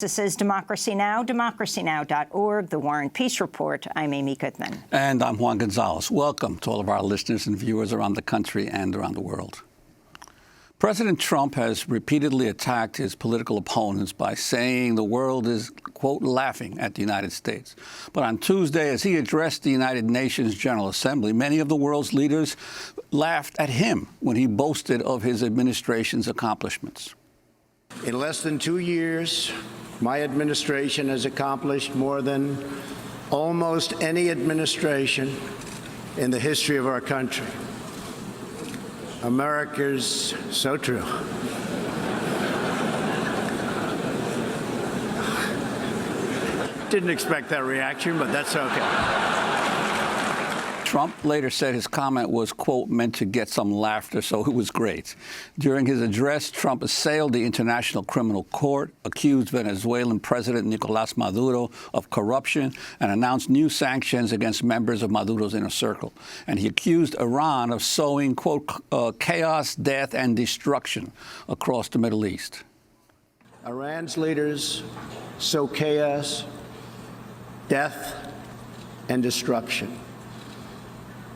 This is Democracy Now!, democracynow.org, The War and Peace Report. I'm Amy Goodman. And I'm Juan Gonzalez. Welcome to all of our listeners and viewers around the country and around the world. President Trump has repeatedly attacked his political opponents by saying the world is, quote, laughing at the United States. But on Tuesday, as he addressed the United Nations General Assembly, many of the world's leaders laughed at him when he boasted of his administration's accomplishments. In less than 2 years, my administration has accomplished more than almost any administration in the history of our country. America's so true. Didn't expect that reaction, but that's okay. Trump later said his comment was, quote, meant to get some laughter, so it was great. During his address, Trump assailed the International Criminal Court, accused Venezuelan President Nicolás Maduro of corruption, and announced new sanctions against members of Maduro's inner circle. And he accused Iran of sowing, quote, chaos, death, and destruction across the Middle East. Iran's leaders sow chaos, death, and destruction.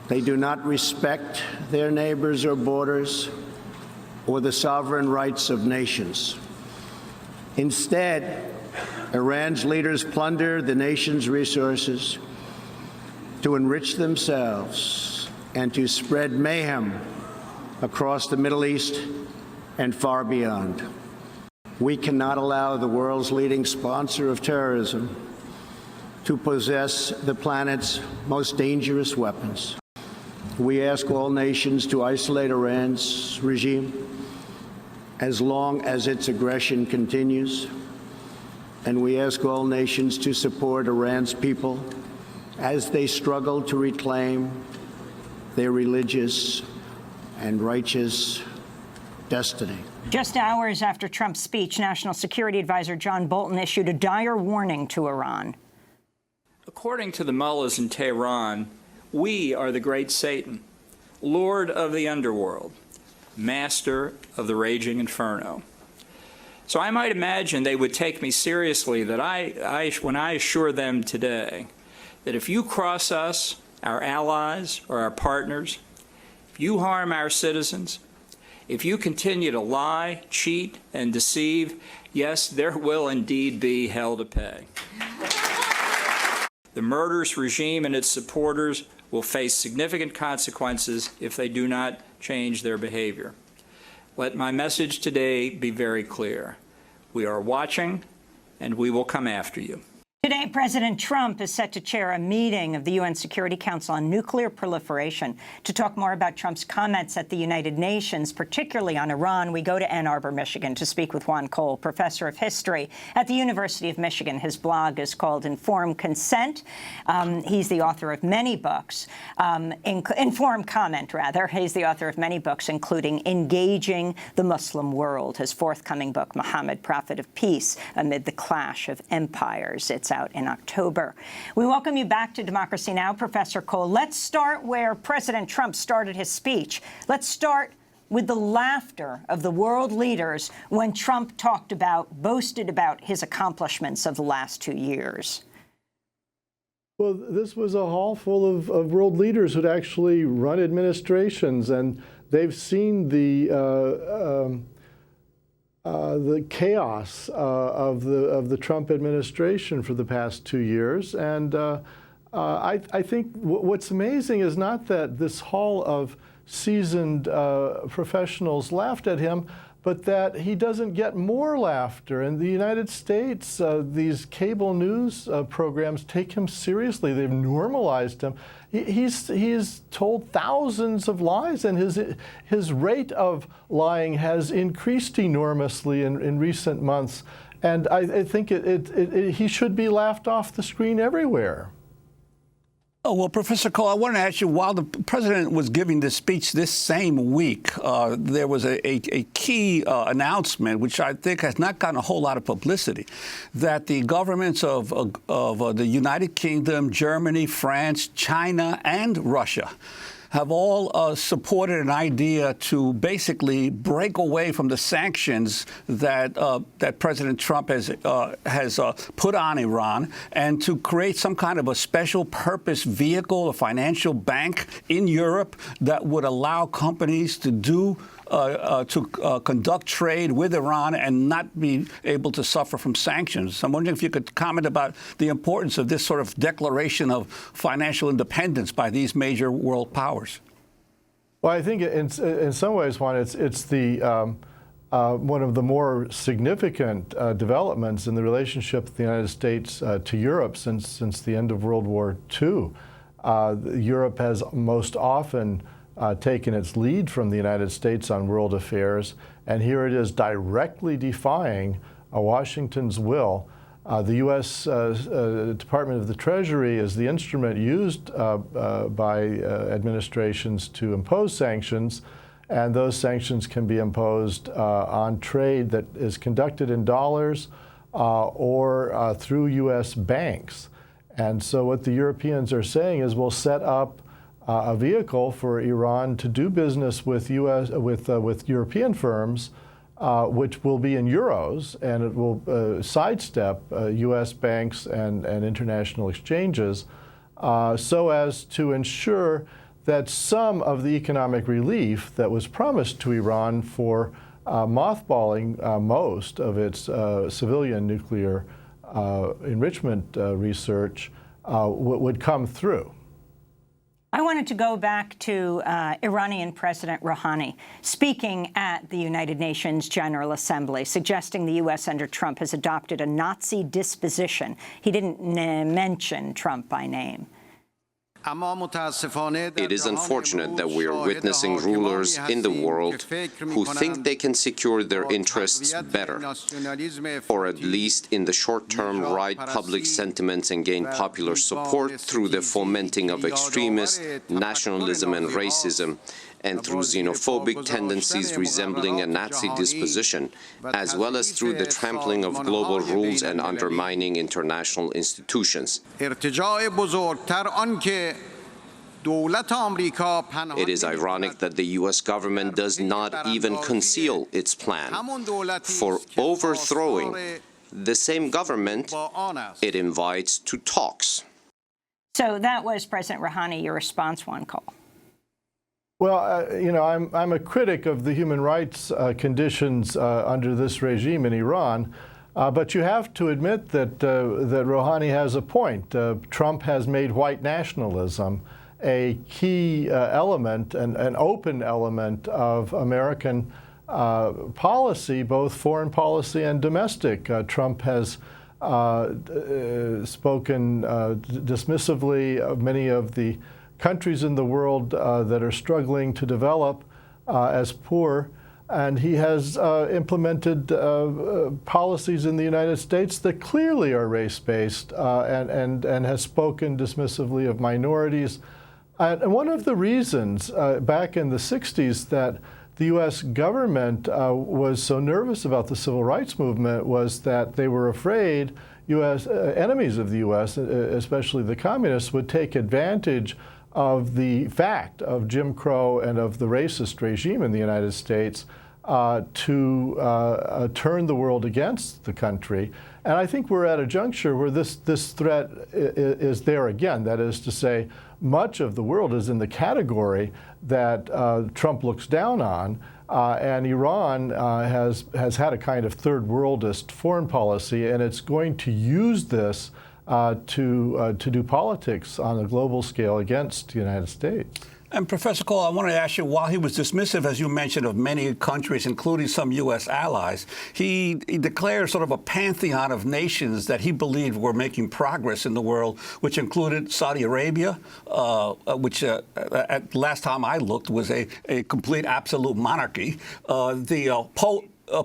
They do not respect their neighbors or borders or the sovereign rights of nations. Instead, Iran's leaders plunder the nation's resources to enrich themselves and to spread mayhem across the Middle East and far beyond. We cannot allow the world's leading sponsor of terrorism to possess the planet's most dangerous weapons. We ask all nations to isolate Iran's regime as long as its aggression continues, and we ask all nations to support Iran's people as they struggle to reclaim their religious and righteous destiny. Just hours after Trump's speech, National Security Advisor John Bolton issued a dire warning to Iran. According to the mullahs in Tehran, we are the great Satan, Lord of the underworld, master of the raging inferno. So I might imagine they would take me seriously that when I assure them today that if you cross us, our allies or our partners, if you harm our citizens, if you continue to lie, cheat, and deceive, yes, there will indeed be hell to pay. The murderous regime and its supporters will face significant consequences if they do not change their behavior. Let my message today be very clear. We are watching, and we will come after you. Today, President Trump is set to chair a meeting of the UN Security Council on nuclear proliferation. To talk more about Trump's comments at the United Nations, particularly on Iran, we go to Ann Arbor, Michigan, to speak with Juan Cole, professor of history at the University of Michigan. His blog is called Informed Consent. He's the author of many books, Informed Comment, rather. He's the author of many books, including Engaging the Muslim World, his forthcoming book, Muhammad, Prophet of Peace, Amid the Clash of Empires. It's out in October. We welcome you back to Democracy Now!, Professor Cole. Let's start where President Trump started his speech. Let's start with the laughter of the world leaders when Trump boasted about his accomplishments of the last 2 years. Well, this was a hall full of world leaders who'd actually run administrations, and they've seen the chaos of the Trump administration for the past 2 years. And I think what's amazing is not that this hall of seasoned professionals laughed at him, but that he doesn't get more laughter. In the United States, these cable news programs take him seriously. They've normalized him. He's told thousands of lies, and his rate of lying has increased enormously in recent months. And I think he should be laughed off the screen everywhere. Oh, well, Professor Cole, I want to ask you, while the president was giving this speech this same week, there was a key announcement, which I think has not gotten a whole lot of publicity, that the governments of the United Kingdom, Germany, France, China, and Russia have all supported an idea to basically break away from the sanctions that that President Trump has put on Iran, and to create some kind of a special purpose vehicle, a financial bank in Europe that would allow companies to conduct trade with Iran and not be able to suffer from sanctions. I'm wondering if you could comment about the importance of this sort of declaration of financial independence by these major world powers. Well, I think in some ways, Juan, it's the one of the more significant developments in the relationship of the United States to Europe since the end of World War II. Europe has most often taken its lead from the United States on world affairs, and here it is directly defying Washington's will. The U.S. Department of the Treasury is the instrument used by administrations to impose sanctions, and those sanctions can be imposed on trade that is conducted in dollars or through U.S. banks. And so what the Europeans are saying is we'll set up a vehicle for Iran to do business with European firms, which will be in euros, and it will sidestep U.S. banks and international exchanges, so as to ensure that some of the economic relief that was promised to Iran for mothballing most of its civilian nuclear enrichment research would come through. I wanted to go back to Iranian President Rouhani speaking at the United Nations General Assembly, suggesting the U.S. under Trump has adopted a Nazi disposition. He didn't mention Trump by name. It is unfortunate that we are witnessing rulers in the world who think they can secure their interests better, or at least in the short term ride public sentiments and gain popular support through the fomenting of extremist nationalism and racism, and through xenophobic tendencies resembling a Nazi disposition, as well as through the trampling of global rules and undermining international institutions. It is ironic that the U.S. government does not even conceal its plan for overthrowing the same government it invites to talks. So that was President Rouhani. Your response, Juan Cole? Well, you know, I'm a critic of the human rights conditions under this regime in Iran, but you have to admit that that Rouhani has a point. Trump has made white nationalism a key element, an open element of American policy, both foreign policy and domestic. Trump has spoken dismissively of many of the countries in the world that are struggling to develop as poor, and he has implemented policies in the United States that clearly are race-based and has spoken dismissively of minorities. And one of the reasons back in the 60s that the U.S. government was so nervous about the civil rights movement was that they were afraid U.S. enemies of the U.S., especially the communists, would take advantage of the fact of Jim Crow and of the racist regime in the United States to turn the world against the country. And I think we're at a juncture where this threat is there again. That is to say, much of the world is in the category that Trump looks down on, and Iran has had a kind of third worldist foreign policy, and it's going to use this to do politics on a global scale against the United States. And Professor Cole, I want to ask you, while he was dismissive, as you mentioned, of many countries, including some U.S. allies, he declared sort of a pantheon of nations that he believed were making progress in the world, which included Saudi Arabia, which at last time I looked was a complete absolute monarchy,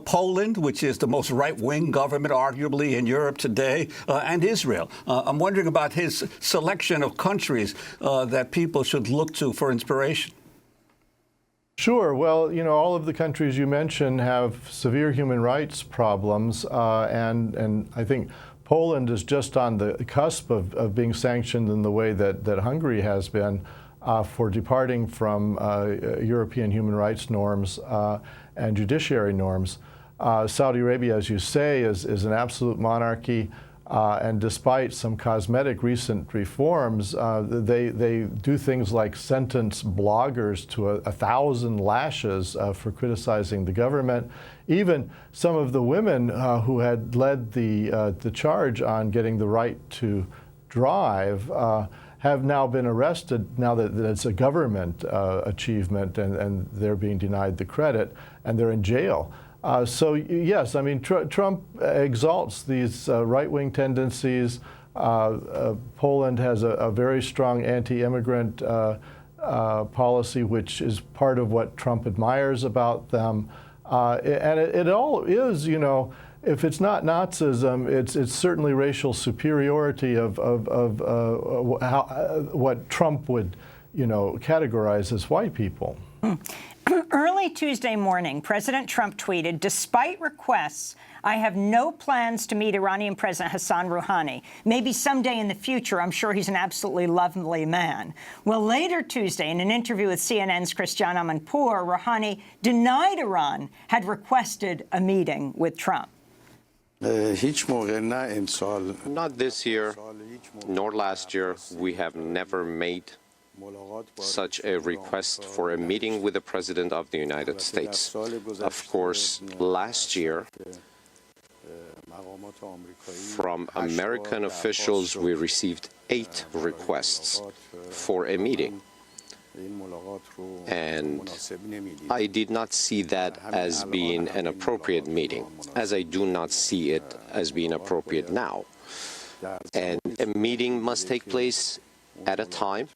Poland, which is the most right-wing government, arguably, in Europe today, and Israel. I'm wondering about his selection of countries that people should look to for inspiration. Sure. Well, you know, all of the countries you mentioned have severe human rights problems, and I think Poland is just on the cusp of being sanctioned in the way that Hungary has been. for departing from European human rights norms and judiciary norms. Saudi Arabia, as you say, is an absolute monarchy. And despite some cosmetic recent reforms, they do things like sentence bloggers to 1,000 lashes for criticizing the government. Even some of the women who had led the charge on getting the right to drive have now been arrested now that it's a government achievement, and they're being denied the credit, and they're in jail. So yes, I mean, Trump exalts these right-wing tendencies. Poland has a very strong anti-immigrant policy, which is part of what Trump admires about them. And it all is, you know, if it's not Nazism, it's certainly racial superiority of what Trump would, you know, categorize as white people. Early Tuesday morning, President Trump tweeted, "Despite requests, I have no plans to meet Iranian President Hassan Rouhani. Maybe someday in the future. I'm sure he's an absolutely lovely man." Well, later Tuesday, in an interview with CNN's Christiane Amanpour, Rouhani denied Iran had requested a meeting with Trump. Not this year, nor last year. We have never made such a request for a meeting with the President of the United States. Of course, last year, from American officials, we received 8 requests for a meeting. And I did not see that as being an appropriate meeting, as I do not see it as being appropriate now. And a meeting must take place at a time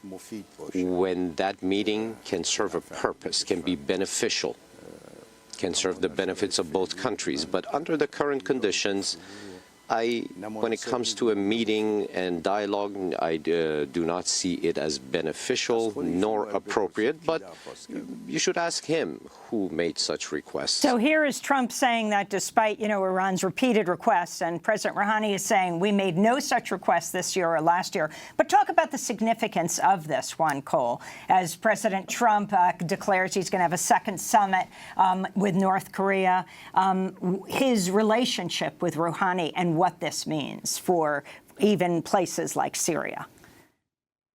when that meeting can serve a purpose, can be beneficial, can serve the benefits of both countries. But under the current conditions, when it comes to a meeting and dialogue, I do not see it as beneficial nor appropriate, but you should ask him who made such requests. So here is Trump saying that despite, you know, Iran's repeated requests, and President Rouhani is saying we made no such requests this year or last year. But talk about the significance of this, Juan Cole, as President Trump declares he's going to have a second summit with North Korea, his relationship with Rouhani and what this means for even places like Syria.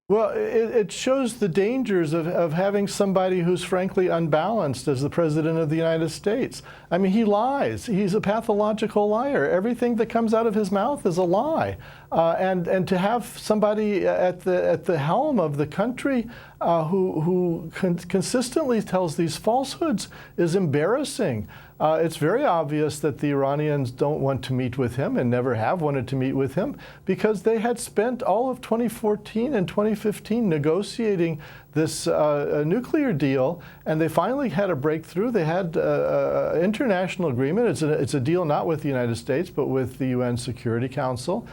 Well, it shows the dangers of having somebody who's frankly unbalanced as the President of the United States. I mean, he lies. He's a pathological liar. Everything that comes out of his mouth is a lie. And to have somebody at the helm of the country who consistently tells these falsehoods is embarrassing. It's very obvious that the Iranians don't want to meet with him and never have wanted to meet with him, because they had spent all of 2014 and 2015 negotiating this nuclear deal, and they finally had a breakthrough. They had an international agreement. It's a deal not with the United States, but with the UN Security Council,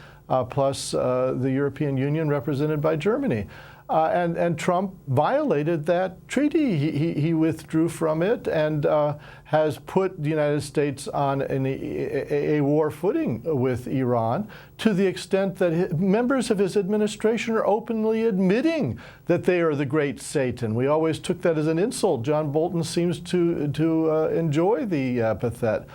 plus the European Union represented by Germany. And Trump violated that treaty. He withdrew from it and has put the United States on a war footing with Iran, to the extent that members of his administration are openly admitting that they are the great Satan. We always took that as an insult. John Bolton seems to enjoy the epithet.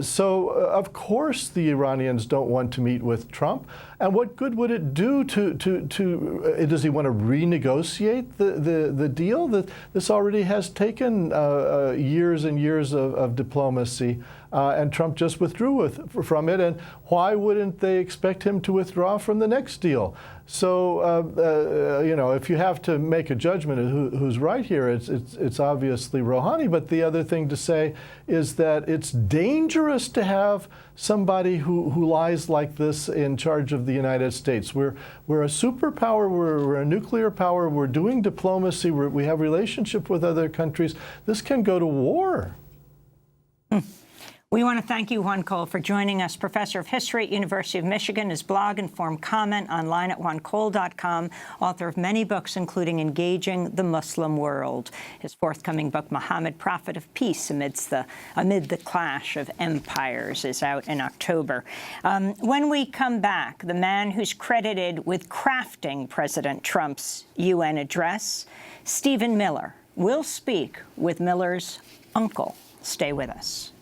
So, of course, the Iranians don't want to meet with Trump. And what good would it do does he want to renegotiate the deal? This already has taken years and years of diplomacy, and Trump just withdrew from it. And why wouldn't they expect him to withdraw from the next deal? So, you know, if you have to make a judgment of who's right here, it's obviously Rouhani. But the other thing to say is that it's dangerous to have somebody who lies like this in charge of the United States. We're a superpower. We're a nuclear power. We're doing diplomacy. We have relationship with other countries. This can go to war. We want to thank you, Juan Cole, for joining us. Professor of History at University of Michigan. His blog, Informed Comment, online at juancole.com. Author of many books, including Engaging the Muslim World. His forthcoming book, Muhammad, Prophet of Peace Amid the Clash of Empires, is out in October. When we come back, the man who's credited with crafting President Trump's UN address, Stephen Miller, will speak with Miller's uncle. Stay with us.